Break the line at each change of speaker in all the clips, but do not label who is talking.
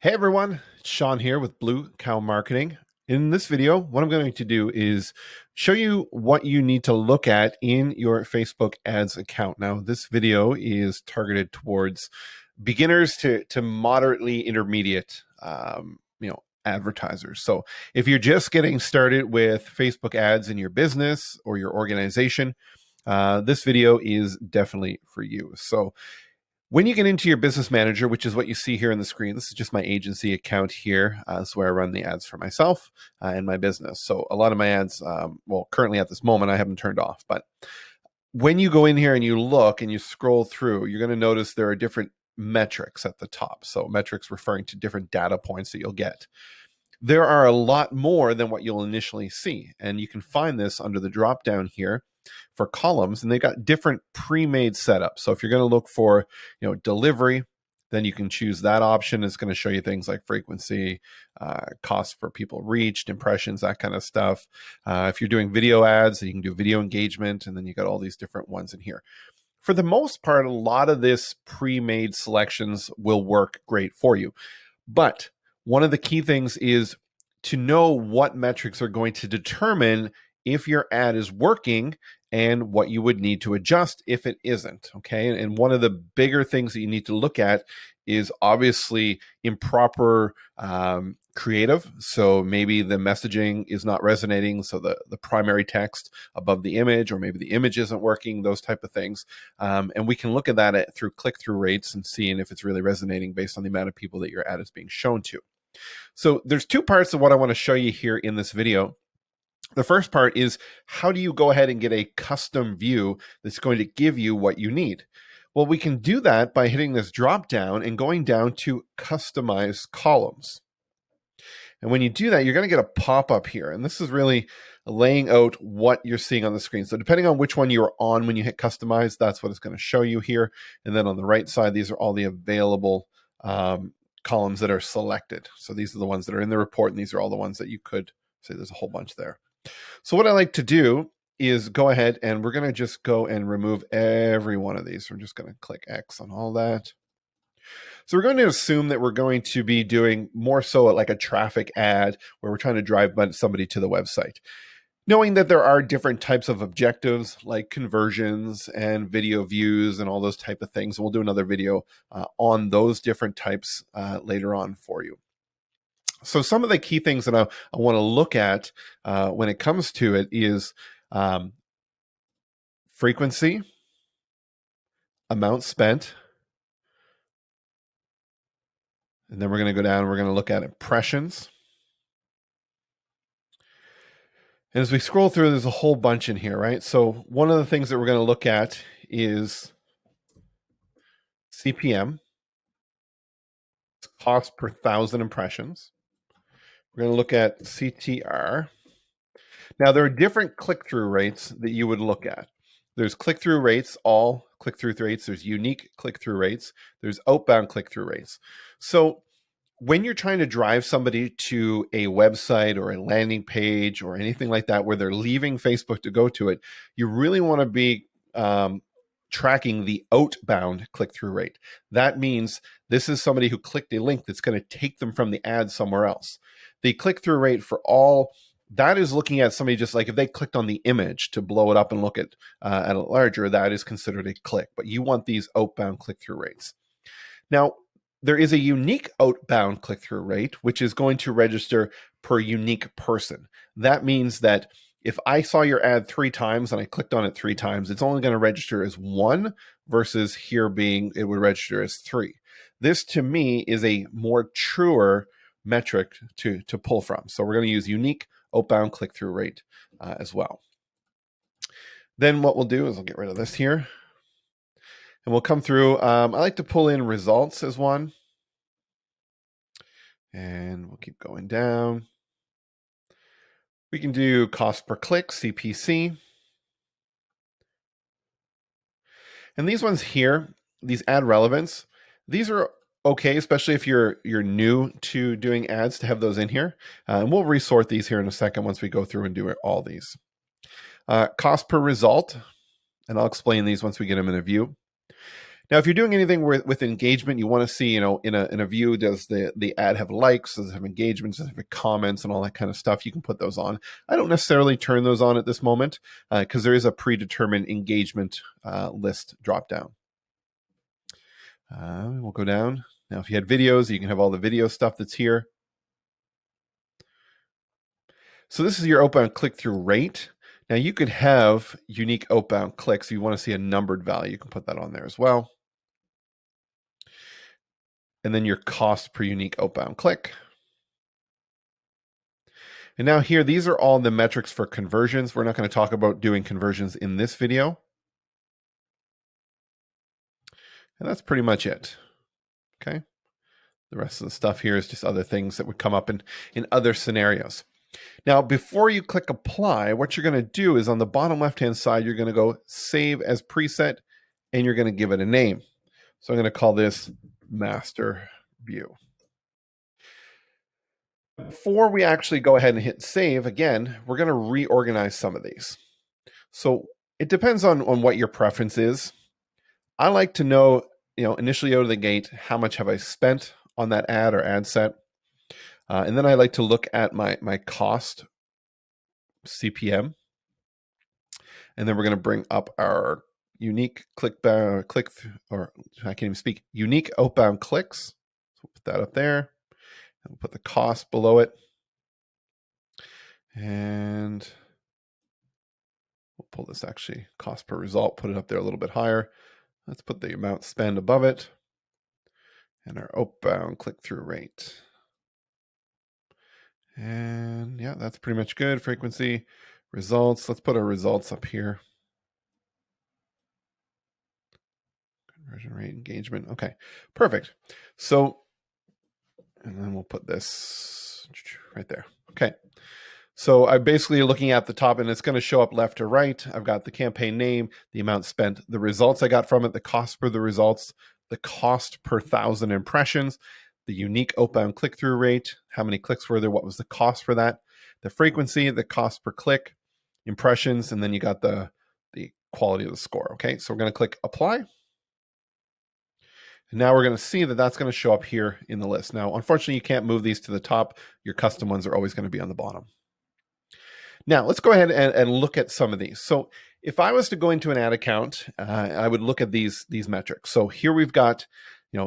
Hey everyone, it's Sean here with Blue Cow Marketing. In this video, what I'm going to do is show you what you need to look at in your Facebook ads account. Now, this video is targeted towards beginners to moderately intermediate, advertisers. So if you're just getting started with Facebook ads in your business or your organization, this video is definitely for you. So when you get into your business manager, which is what you see here on the screen, this is just my agency account here. This is where I run the ads for myself and my business. So a lot of my ads, currently at this moment, I haven't turned off. But when you go in here and you look and you scroll through, you're going to notice there are different metrics at the top. So metrics referring to different data points that you'll get. There are a lot more than what you'll initially see. And you can find this under the drop down here for columns, and they got different pre-made setups. So if you're going to look for, delivery, then you can choose that option. It's going to show you things like frequency, cost per people reached, impressions, that kind of stuff. If you're doing video ads, you can do video engagement, and then you got all these different ones in here. For the most part, a lot of this pre-made selections will work great for you. But one of the key things is to know what metrics are going to determine if your ad is working and what you would need to adjust if it isn't. Okay. And one of the bigger things that you need to look at is obviously improper creative. So maybe the messaging is not resonating. So the primary text above the image, or maybe the image isn't working, those type of things. And we can look at that through click-through rates and seeing if it's really resonating based on the amount of people that your ad is being shown to. So there's two parts of what I want to show you here in this video. The first part is, how do you go ahead and get a custom view that's going to give you what you need? Well, we can do that by hitting this drop down and going down to customize columns. And when you do that, you're going to get a pop-up here. And this is really laying out what you're seeing on the screen. So depending on which one you're on when you hit customize, that's what it's going to show you here. And then on the right side, these are all the available columns that are selected. So these are the ones that are in the report, and these are all the ones that you could say. There's a whole bunch there. So what I like to do is go ahead and we're going to just go and remove every one of these. We're just going to click X on all that. So we're going to assume that we're going to be doing more so like a traffic ad where we're trying to drive somebody to the website. Knowing that there are different types of objectives like conversions and video views and all those type of things. We'll do another video on those different types later on for you. So some of the key things that I want to look at when it comes to it is frequency, amount spent, and then we're going to go down and we're going to look at impressions. And as we scroll through, there's a whole bunch in here, right? So one of the things that we're going to look at is CPM, cost per 1,000 impressions. We're going to look at CTR. Now, there are different click-through rates that you would look at. There's click-through rates, all click-through rates. There's unique click-through rates. There's outbound click-through rates. So when you're trying to drive somebody to a website or a landing page or anything like that where they're leaving Facebook to go to it, you really want to be tracking the outbound click-through rate. That means this is somebody who clicked a link that's going to take them from the ad somewhere else. The click-through rate for all that is looking at somebody just like if they clicked on the image to blow it up and look at a larger, that is considered a click. But you want these outbound click-through rates. Now, there is a unique outbound click-through rate, which is going to register per unique person. That means that if I saw your ad 3 times and I clicked on it 3 times, it's only going to register as 1 versus here being it would register as 3. This to me is a more truer metric to pull from. So we're going to use unique outbound click-through rate as well. Then what we'll do is we'll get rid of this here. And we'll come through. I like to pull in results as one. And we'll keep going down. We can do cost per click, CPC. And these ones here, these ad relevance, these are okay, especially if you're new to doing ads, to have those in here. And we'll resort these here in a second once we go through and do all these. Cost per result, and I'll explain these once we get them in a view. Now, if you're doing anything with engagement, you want to see, in a view, does the ad have likes, does it have engagements, does it have comments, and all that kind of stuff? You can put those on. I don't necessarily turn those on at this moment because there is a predetermined engagement list drop down. We'll go down. Now, if you had videos, you can have all the video stuff that's here. So this is your outbound click-through rate. Now, you could have unique outbound clicks. If you want to see a numbered value, you can put that on there as well. And then your cost per unique outbound click. And now here, these are all the metrics for conversions. We're not going to talk about doing conversions in this video. And that's pretty much it. Okay. The rest of the stuff here is just other things that would come up in other scenarios. Now, before you click apply, what you're going to do is on the bottom left-hand side, you're going to go save as preset, and you're going to give it a name. So I'm going to call this master view. Before we actually go ahead and hit save, again, we're going to reorganize some of these. So it depends on what your preference is. I like to know, initially out of the gate, how much have I spent on that ad or ad set. And then I like to look at my cost CPM. And then we're going to bring up our unique unique outbound clicks. So we'll put that up there. And we'll put the cost below it. And we'll pull this actually cost per result, put it up there a little bit higher. Let's put the amount spent above it. And our outbound click-through rate. And yeah, that's pretty much good. Frequency, results. Let's put our results up here. Conversion rate, engagement. Okay, perfect. So, and then we'll put this right there. Okay. So I'm basically looking at the top, and it's going to show up left to right. I've got the campaign name, the amount spent, the results I got from it, the cost per the results, the cost per 1,000 impressions, the unique outbound click-through rate, how many clicks were there, what was the cost for that, the frequency, the cost per click, impressions, and then you got the quality of the score. Okay, so we're going to click apply. And now we're going to see that that's going to show up here in the list. Now, unfortunately, you can't move these to the top. Your custom ones are always going to be on the bottom. Now, let's go ahead and look at some of these. So if I was to go into an ad account, I would look at these metrics. So here we've got,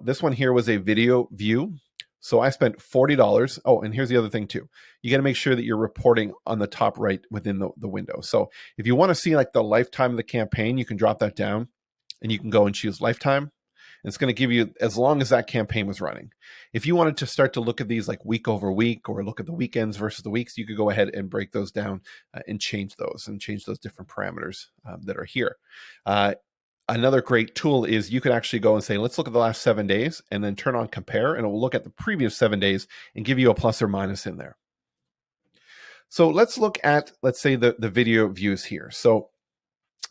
this one here was a video view. So I spent $40. Oh, and here's the other thing too. You got to make sure that you're reporting on the top right within the window. So if you want to see like the lifetime of the campaign, you can drop that down and you can go and choose lifetime. And it's going to give you as long as that campaign was running. If you wanted to start to look at these like week over week or look at the weekends versus the weeks, you could go ahead and break those down and change those different parameters that are here. Another great tool is you can actually go and say, let's look at the last 7 days and then turn on compare, and it will look at the previous 7 days and give you a plus or minus in there. So let's look at, let's say the video views here. So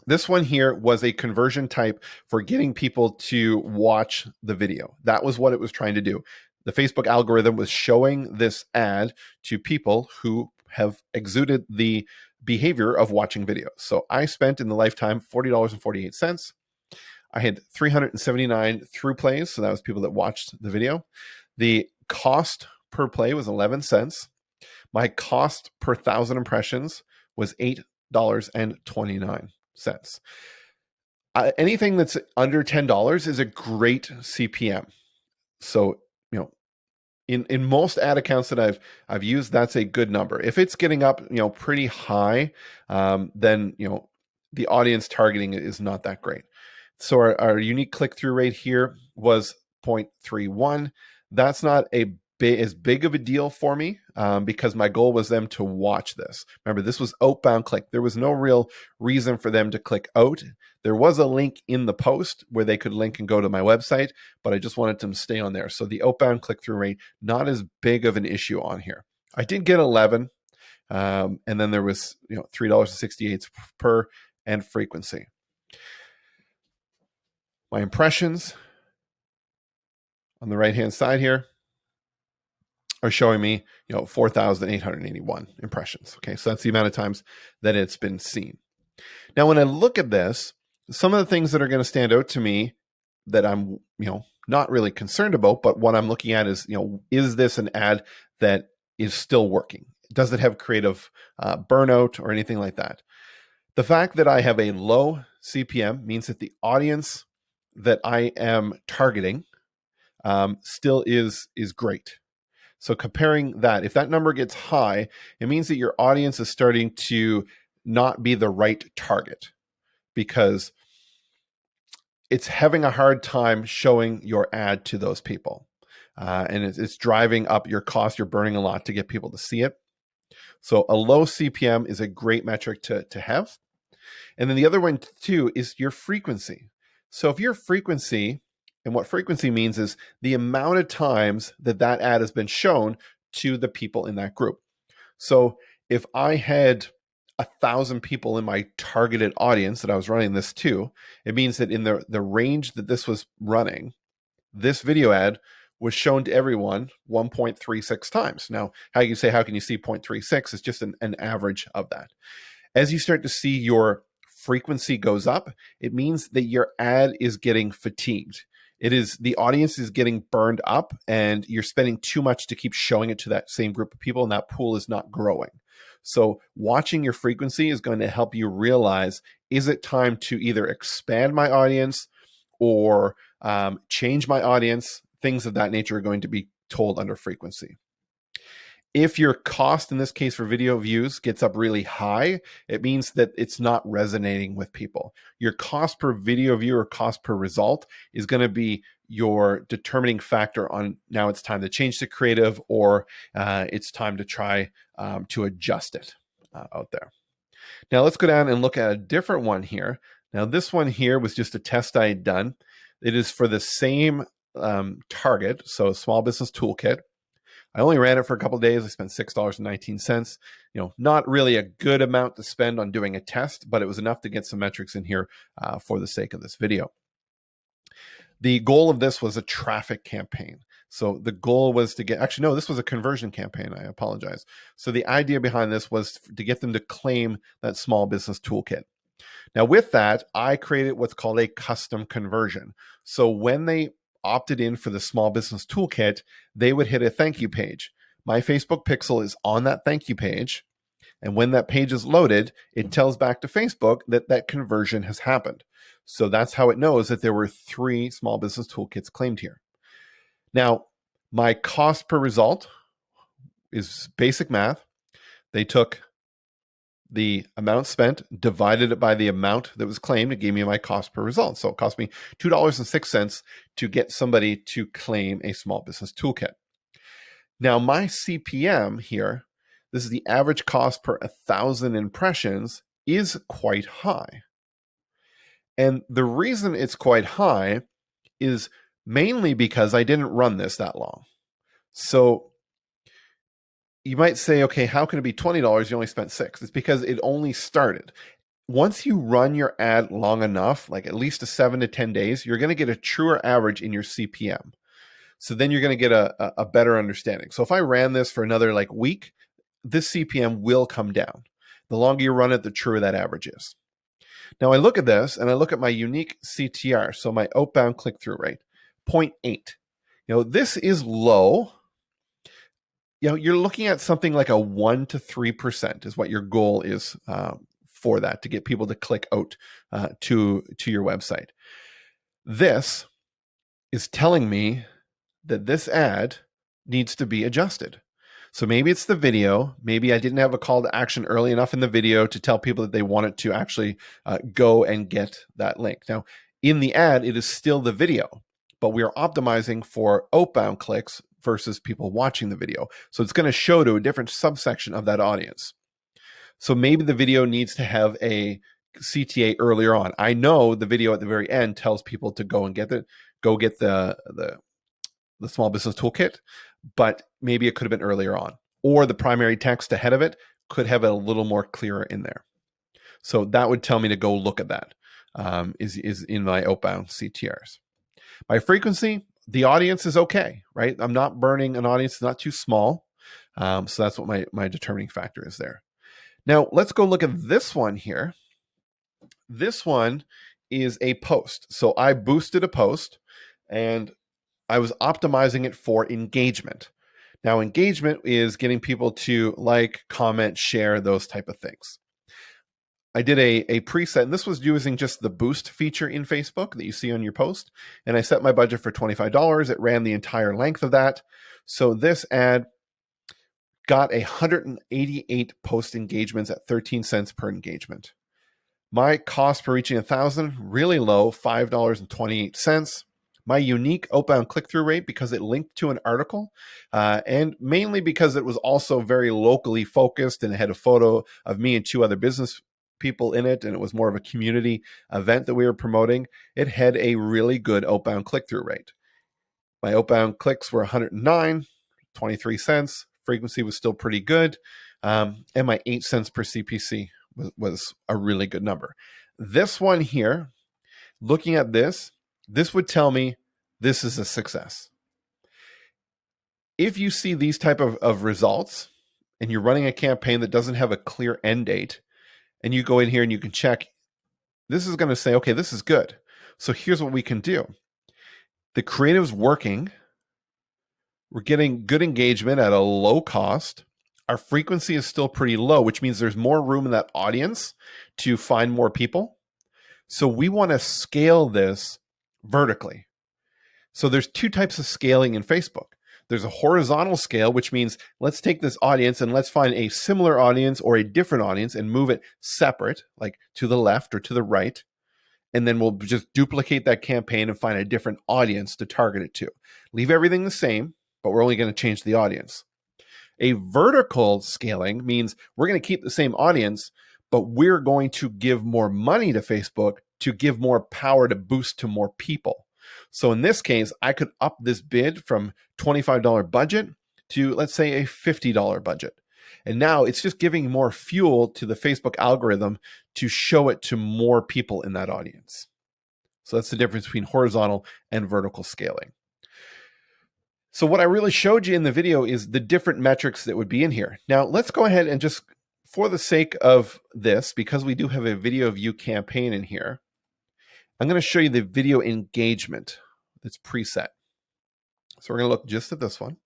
this one here was a conversion type for getting people to watch the video. That was what it was trying to do. The Facebook algorithm was showing this ad to people who have exuded the behavior of watching videos. So I spent in the lifetime $40.48. I had 379 through plays. So that was people that watched the video. The cost per play was 11 cents. My cost per 1,000 impressions was $8.29. Anything that's under $10 is a great CPM. So, in most ad accounts that I've used, that's a good number. If it's getting up, pretty high, then, the audience targeting is not that great. So our unique click-through rate here was 0.31. That's not as big of a deal for me because my goal was them to watch this. Remember, this was outbound click. There was no real reason for them to click out. There was a link in the post where they could link and go to my website, but I just wanted them to stay on there. So the outbound click-through rate, not as big of an issue on here. I did get 11, and then there was $3.68 per and frequency. My impressions on the right-hand side here are showing me, 4,881 impressions. Okay, so that's the amount of times that it's been seen. Now, when I look at this, some of the things that are going to stand out to me that I'm, not really concerned about, but what I'm looking at is, is this an ad that is still working? Does it have creative burnout or anything like that? The fact that I have a low CPM means that the audience that I am targeting still is great. So comparing that, if that number gets high, it means that your audience is starting to not be the right target, because it's having a hard time showing your ad to those people. And it's driving up your cost. You're burning a lot to get people to see it. So a low CPM is a great metric to have. And then the other one too is your frequency. So if your frequency, and what frequency means is the amount of times that that ad has been shown to the people in that group. So if I had 1,000 people in my targeted audience that I was running this to, it means that in the range that this was running, this video ad was shown to everyone 1.36 times. Now, how can you see 0.36? It's just an average of that. As you start to see your frequency goes up, it means that your ad is getting fatigued. The audience is getting burned up, and you're spending too much to keep showing it to that same group of people, and that pool is not growing. So watching your frequency is going to help you realize, is it time to either expand my audience or change my audience? Things of that nature are going to be told under frequency. If your cost, in this case for video views, gets up really high, it means that it's not resonating with people. Your cost per video view or cost per result is going to be your determining factor on, now it's time to change the creative, or it's time to try to adjust it out there. Now let's go down and look at a different one here. Now this one here was just a test I had done. It is for the same target, so Small Business Toolkit. I only ran it for a couple of days. I spent $6.19. Not really a good amount to spend on doing a test, but it was enough to get some metrics in here for the sake of this video. The goal of this was a traffic campaign. So the goal was to this was a conversion campaign. I apologize. So the idea behind this was to get them to claim that Small Business Toolkit. Now with that, I created what's called a custom conversion. So when they opted in for the Small Business Toolkit, they would hit a thank you page. My Facebook pixel is on that thank you page. And when that page is loaded, it tells back to Facebook that that conversion has happened. So that's how it knows that there were 3 Small Business Toolkits claimed here. Now, my cost per result is basic math. They took the amount spent, divided it by the amount that was claimed. It gave me my cost per result. So it cost me $2.06 to get somebody to claim a Small Business Toolkit. Now my CPM here, this is the average cost per 1,000 impressions, is quite high. And the reason it's quite high is mainly because I didn't run this that long. So you might say, okay, how can it be $20? You only spent $6. It's because it only started. Once you run your ad long enough, like at least 7 to 10 days, you're going to get a truer average in your CPM. So then you're going to get a better understanding. So if I ran this for another week, this CPM will come down. The longer you run it, the truer that average is. Now I look at this and I look at my unique CTR. So my outbound click-through rate, 0.8. This is low. You're looking at something like a 1 to 3% is what your goal is for that, to get people to click out to your website. This is telling me that this ad needs to be adjusted. So maybe it's the video. Maybe I didn't have a call to action early enough in the video to tell people that they wanted to actually go and get that link. Now, in the ad, it is still the video, but we are optimizing for outbound clicks versus people watching the video. So it's going to show to a different subsection of that audience. So maybe the video needs to have a CTA earlier on. I know the video at the very end tells people to go and get the Small Business Toolkit, but maybe it could have been earlier on, or the primary text ahead of it could have a little more clearer in there. So that would tell me to go look at that. Is in my outbound CTRs. My frequency, the audience is okay, right? I'm not burning an audience, it's not too small. So that's what my determining factor is there. Now let's go look at this one here. This one is a post. So I boosted a post and I was optimizing it for engagement. Now, engagement is getting people to like, comment, share, those type of things. I did a preset, and this was using just the boost feature in Facebook that you see on your post. And I set my budget for $25. It ran the entire length of that. So this ad got 188 post engagements at 13 cents per engagement. My cost per reaching 1,000, really low, $5.28. My unique outbound click-through rate, because it linked to an article, and mainly because it was also very locally focused and it had a photo of me and two other business people in it, and it was more of a community event that we were promoting, it had a really good outbound click-through rate. My outbound clicks were 109, 23 cents. Frequency was still pretty good. And my 8 cents per CPC was a really good number. This one here, looking at this would tell me this is a success. If you see these type of results and you're running a campaign that doesn't have a clear end date, and you go in here and you can check, this is going to say, okay, this is good. So here's what we can do. The creative's working. We're getting good engagement at a low cost. Our frequency is still pretty low, which means there's more room in that audience to find more people. So we want to scale this vertically. So there's two types of scaling in Facebook. There's a horizontal scale, which means let's take this audience and let's find a similar audience or a different audience and move it separate, like to the left or to the right. And then we'll just duplicate that campaign and find a different audience to target it to. Leave everything the same, but we're only going to change the audience. A vertical scaling means we're going to keep the same audience, but we're going to give more money to Facebook to give more power to boost to more people. So in this case, I could up this bid from $25 budget to, let's say, a $50 budget. And now it's just giving more fuel to the Facebook algorithm to show it to more people in that audience. So that's the difference between horizontal and vertical scaling. So what I really showed you in the video is the different metrics that would be in here. Now let's go ahead and just, for the sake of this, because we do have a video view campaign in here, I'm going to show you the video engagement that's preset. So we're going to look just at this one.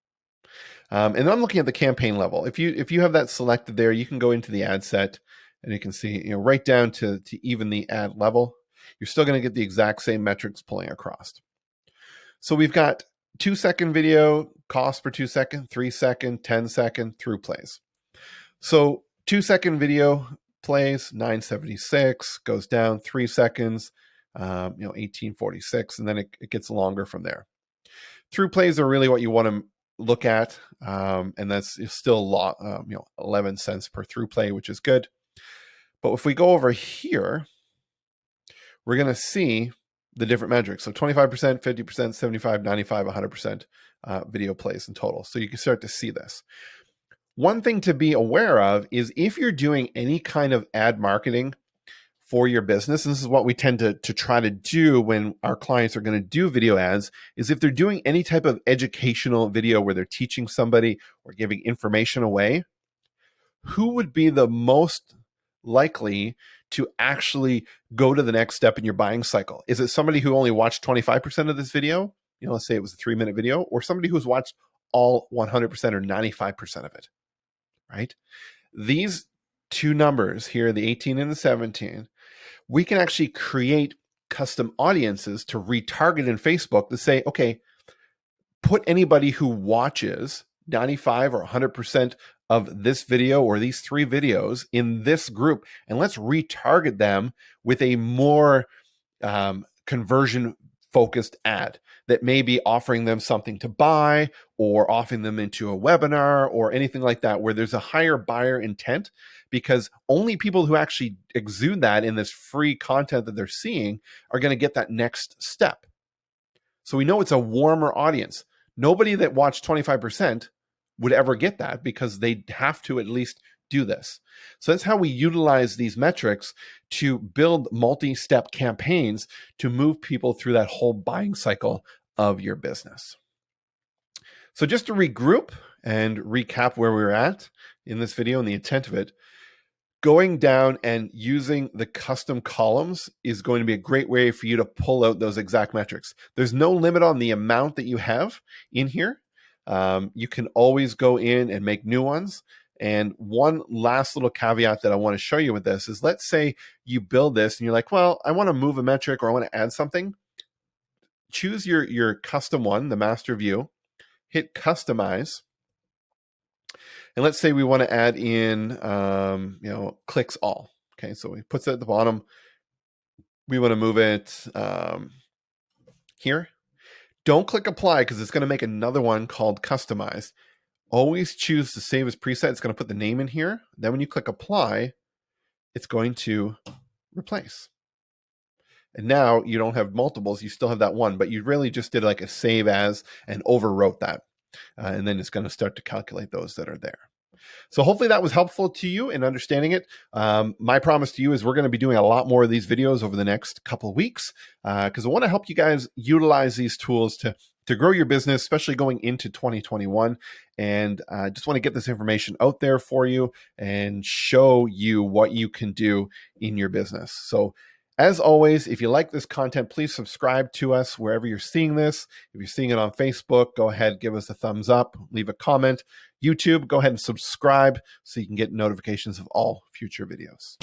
And I'm looking at the campaign level. If you have that selected there, you can go into the ad set and you can see, right down to even the ad level. You're still going to get the exact same metrics pulling across. So we've got 2-second video, cost per 2 second, 3-second, 10-second, through plays. So 2-second video plays, 976, goes down 3 seconds, 1846, and then it gets longer from there. Through plays are really what you want to look at, and that's still 11 cents per through play, which is good. But if we go over here, we're going to see the different metrics. So 25%, 50%, 75, 95, 100% video plays in total. So you can start to see this. One thing to be aware of is if you're doing any kind of ad marketing for your business, and this is what we tend to try to do when our clients are going to do video ads, is if they're doing any type of educational video where they're teaching somebody or giving information away, who would be the most likely to actually go to the next step in your buying cycle? Is it somebody who only watched 25% of this video? Let's say it was a 3-minute video, or somebody who's watched all 100% or 95% of it, right? These two numbers here, the 18 and the 17, we can actually create custom audiences to retarget in Facebook to say, okay, put anybody who watches 95 or 100% of this video or these 3 videos in this group, and let's retarget them with a more conversion focused ad that may be offering them something to buy or offering them into a webinar or anything like that, where there's a higher buyer intent, because only people who actually exude that in this free content that they're seeing are going to get that next step. So we know it's a warmer audience. Nobody that watched 25% would ever get that, because they have to at least do this. So that's how we utilize these metrics to build multi-step campaigns to move people through that whole buying cycle of your business. So just to regroup and recap where we were at in this video and the intent of it, going down and using the custom columns is going to be a great way for you to pull out those exact metrics. There's no limit on the amount that you have in here. You can always go in and make new ones. And one last little caveat that I want to show you with this is, let's say you build this and you're like, well, I want to move a metric or I want to add something. Choose your custom one, the master view, hit customize. And let's say we want to add in, clicks all. Okay, so we put it at the bottom. We want to move it here. Don't click apply because it's going to make another one called customized. Always choose to save as preset. It's going to put the name in here. Then when you click apply, it's going to replace. And now you don't have multiples. You still have that one, but you really just did like a save as and overwrote that. And then it's going to start to calculate those that are there. So hopefully that was helpful to you in understanding it. My promise to you is we're going to be doing a lot more of these videos over the next couple of weeks because I want to help you guys utilize these tools to grow your business, especially going into 2021. And I just want to get this information out there for you and show you what you can do in your business. So as always, if you like this content, please subscribe to us wherever you're seeing this. If you're seeing it on Facebook, go ahead, give us a thumbs up, leave a comment. YouTube, go ahead and subscribe so you can get notifications of all future videos.